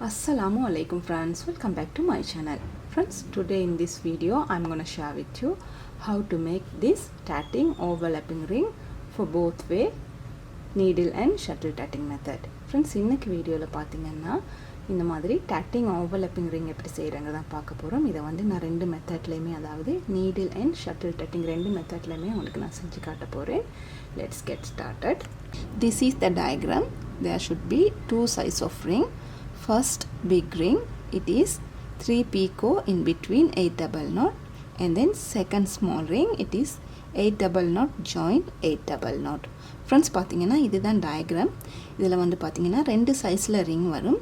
Assalamu alaikum friends, welcome back to my channel. Friends, today in this video I'm gonna share with you how to make this tatting overlapping ring for both way needle and shuttle tatting method. Friends, இன்னைக்கு வீடியோவில் பார்த்தீங்கன்னா இந்த மாதிரி tatting overlapping ring எப்படி செய்கிறாங்க தான் பார்க்க போகிறோம். இதை வந்து நான் ரெண்டு மெத்தட்லேயுமே, அதாவது needle and shuttle tatting ரெண்டு மெத்தட்லேயுமே உங்களுக்கு நான் செஞ்சு காட்ட போகிறேன். Let's get started. This is the diagram. There should be two sides of ring. First big ring, it is 3 picot in between 8 double knot, and then second small ring, it is 8 double knot joined 8 double knot. Friends, பார்த்தீங்கன்னா இதுதான் diagram. இதில் வந்து பார்த்தீங்கன்னா ரெண்டு சைஸில் ring வரும்.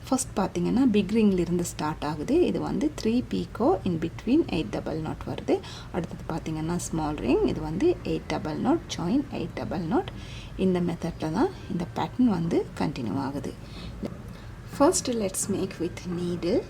First பார்த்தீங்கன்னா big ரிங்கிலிருந்து start ஆகுது. இது வந்து 3 picot in between 8 double knot வருது. அடுத்தது பார்த்தீங்கன்னா ஸ்மால் ரிங், இது வந்து 8 double knot join 8 double knot. இந்த மெத்தடில் தான் இந்த பேட்டர்ன் வந்து கண்டினியூ ஆகுது. First let's make with needle.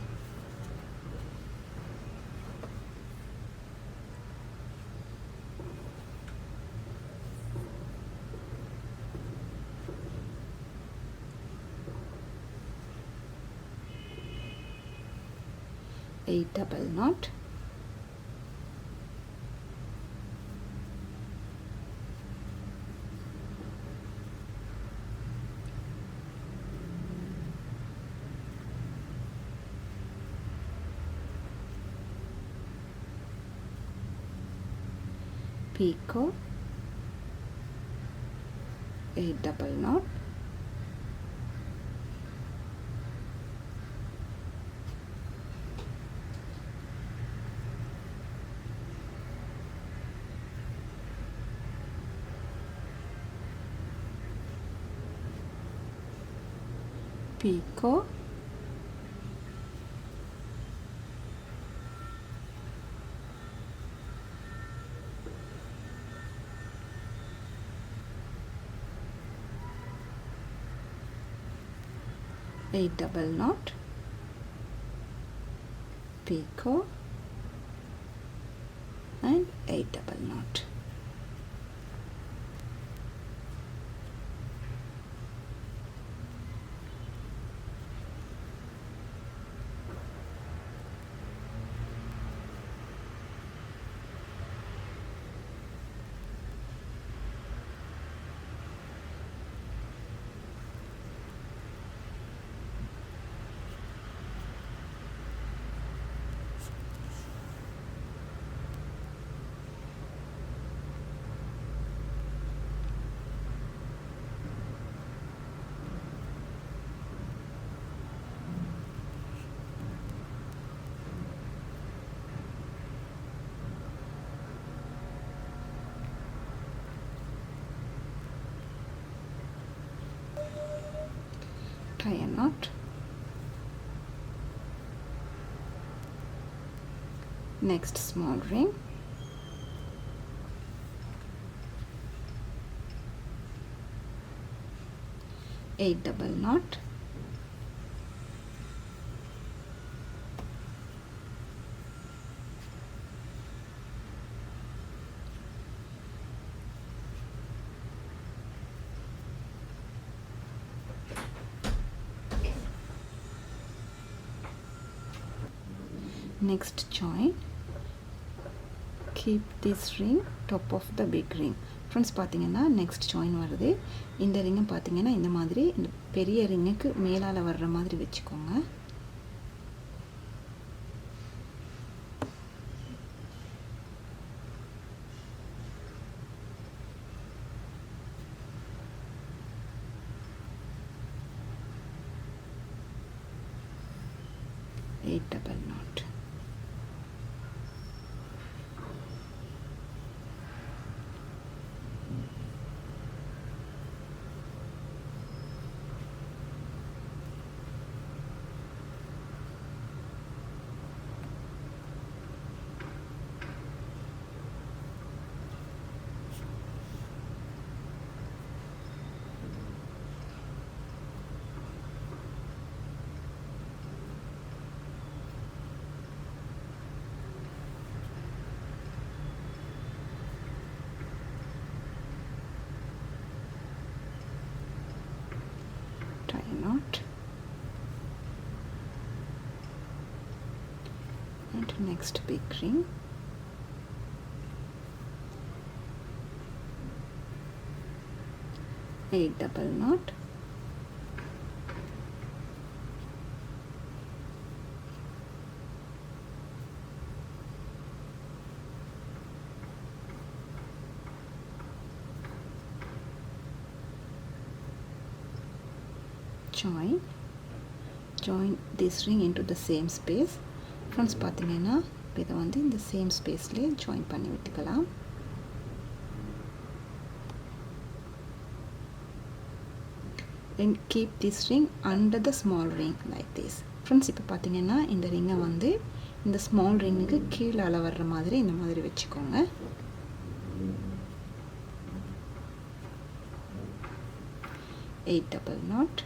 Eight double knot. Picot, 8 double knot, picot, eight double knot, picot, and 8 double knot. Tie a knot. Next small ring. Eight double knot. Next join, keep this ring top of the big ring. Friends, பார்த்தீங்கன்னா next join வருது. இந்த ரிங்கை பார்த்தீங்கன்னா இந்த மாதிரி இந்த பெரிய ரிங்குக்கு மேலால் வர்ற மாதிரி வச்சுக்கோங்க. Eight double knot. and next big ring, eight double knot, join this ring into the same space. Friends பார்த்தீங்கன்னா இதை வந்து இந்த சேம் ஸ்பேஸ்லேயே ஜாயின் பண்ணி விட்டுக்கலாம். and keep this ring under the small ring like this. Friends இப்போ பார்த்தீங்கன்னா இந்த ரிங்கை வந்து இந்த ஸ்மால் ரிங்குக்கு கீழே வர்ற மாதிரி இந்த மாதிரி வச்சுக்கோங்க. Eight double not,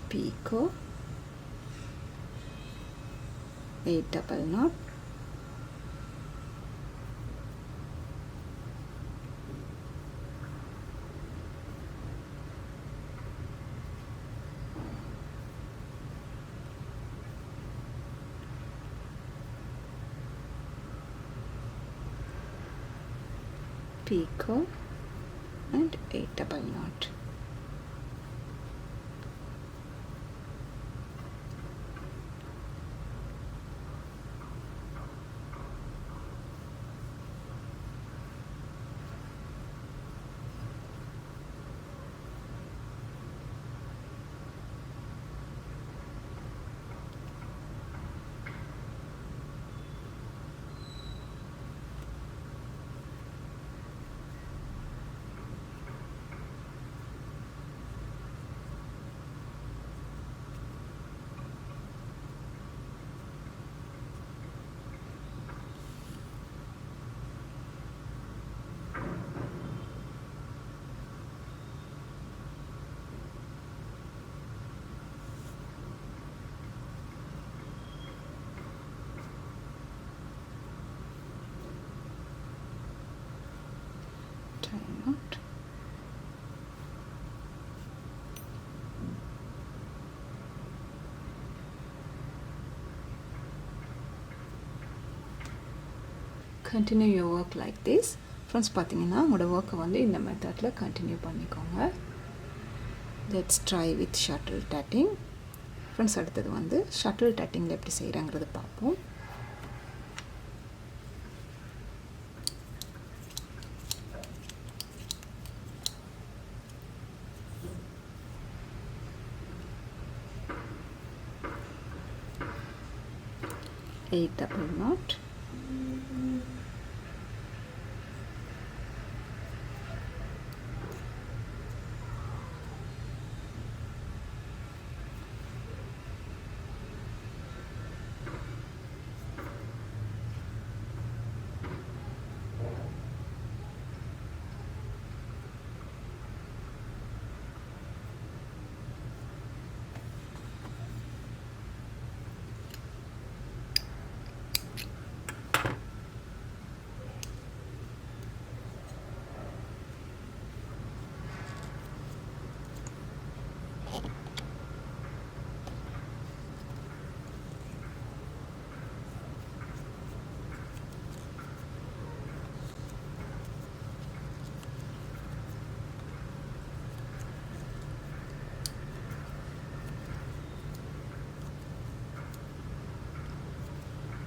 picot, 8 double knot, picot and 8 double knot. Knot, continue your work like this. Friends பார்த்தீங்கன்னா உங்களோட ஒர்க்கை வந்து இந்த மெத்தடில் கண்டினியூ பண்ணிக்கோங்க. Let's try with shuttle dating. Friends அடுத்தது வந்து ஷட்டில் டேட்டிங்கில் எப்படி செய்கிறாங்கிறது பார்ப்போம். Eight double knot,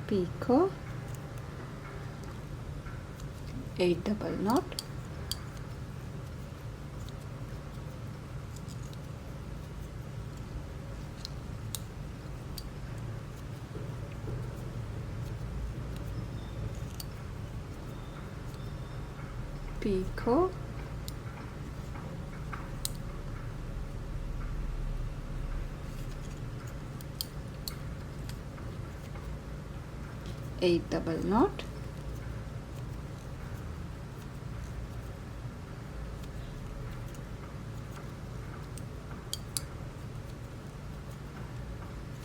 picot, 8 double knot, picot, eight double knot,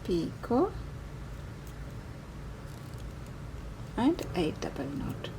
picot, and 8 double knot.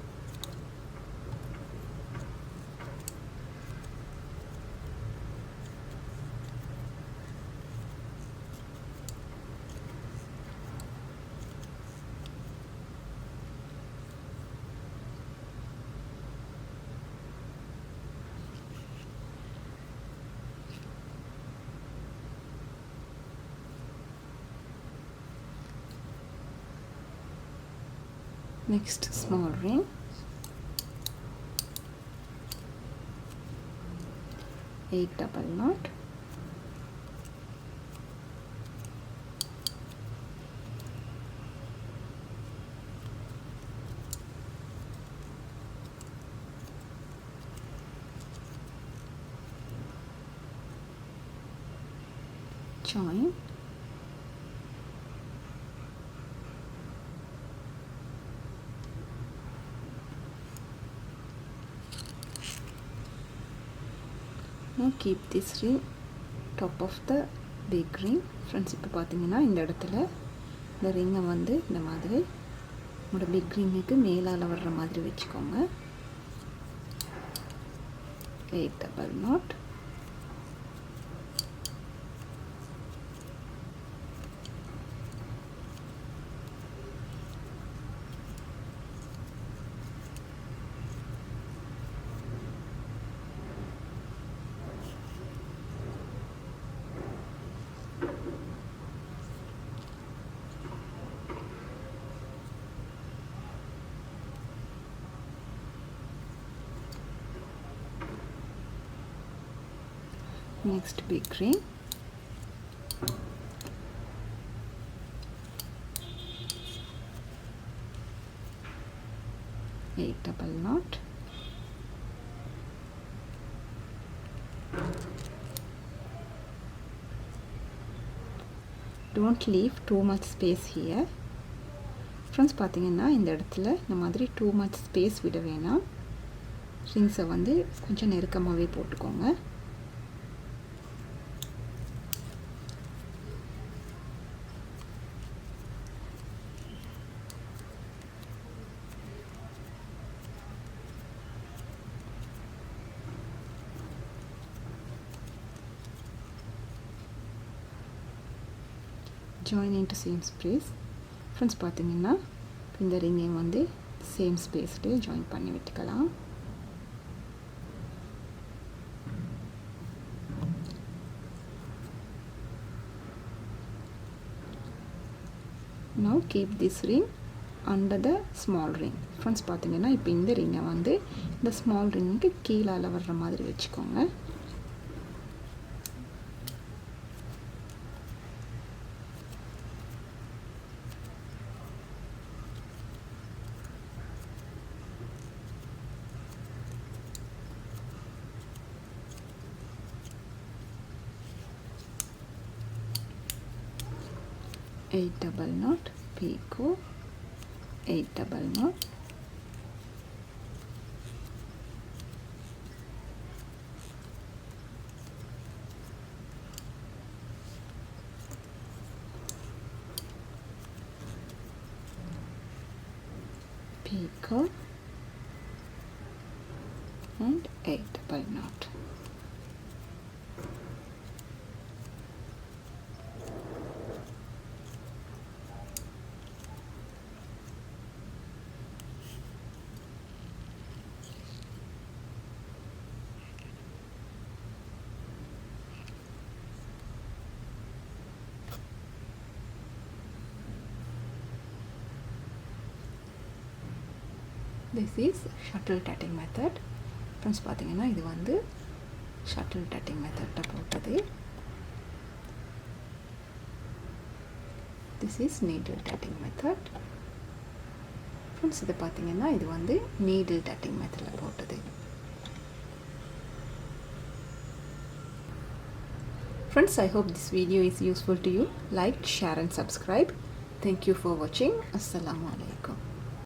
Next small ring, 8 double knot, join, now keep this ring top of the big ring. Friends இப்போ பார்த்தீங்கன்னா இந்த இடத்துல இந்த ரிங்கை வந்து இந்த மாதிரி உங்களோட பிக் ரிங்குக்கு மேலால் வர்ற மாதிரி வச்சுக்கோங்க. 8 double knot, next big ring, eight double knot, don't leave too much space here. Friends பார்த்தீங்கன்னா இந்த இடத்துல இந்த மாதிரி too much space விட வேணாம். ரிங்ஸை வந்து கொஞ்சம் நெருக்கமாகவே போட்டுக்கோங்க. join into same space. Friends பார்த்தீங்கன்னா இந்த ரிங்கை வந்து சேம் ஸ்பேஸ்லேயே ஜாயின் பண்ணி விட்டுக்கலாம். now keep this ring under the small ring. Friends பார்த்தீங்கன்னா இப்போ இந்த ரிங்கை வந்து இந்த ஸ்மால் ரிங்குக்கு கீழால் வர்ற மாதிரி வச்சுக்கோங்க. Eight double knot, picot, 8 double knot, picot and 8 double knot. This is shuttle tatting method. Friends பார்த்தீங்கன்னா இது வந்து shuttle tatting மெத்தடில் போட்டது. This is needle tatting method. Friends இது பார்த்தீங்கன்னா இது வந்து needle tatting மெத்தடில் போட்டது. Friends, I hope this video is useful to you. Like, share and subscribe. Thank you for watching. Assalamu alaikum.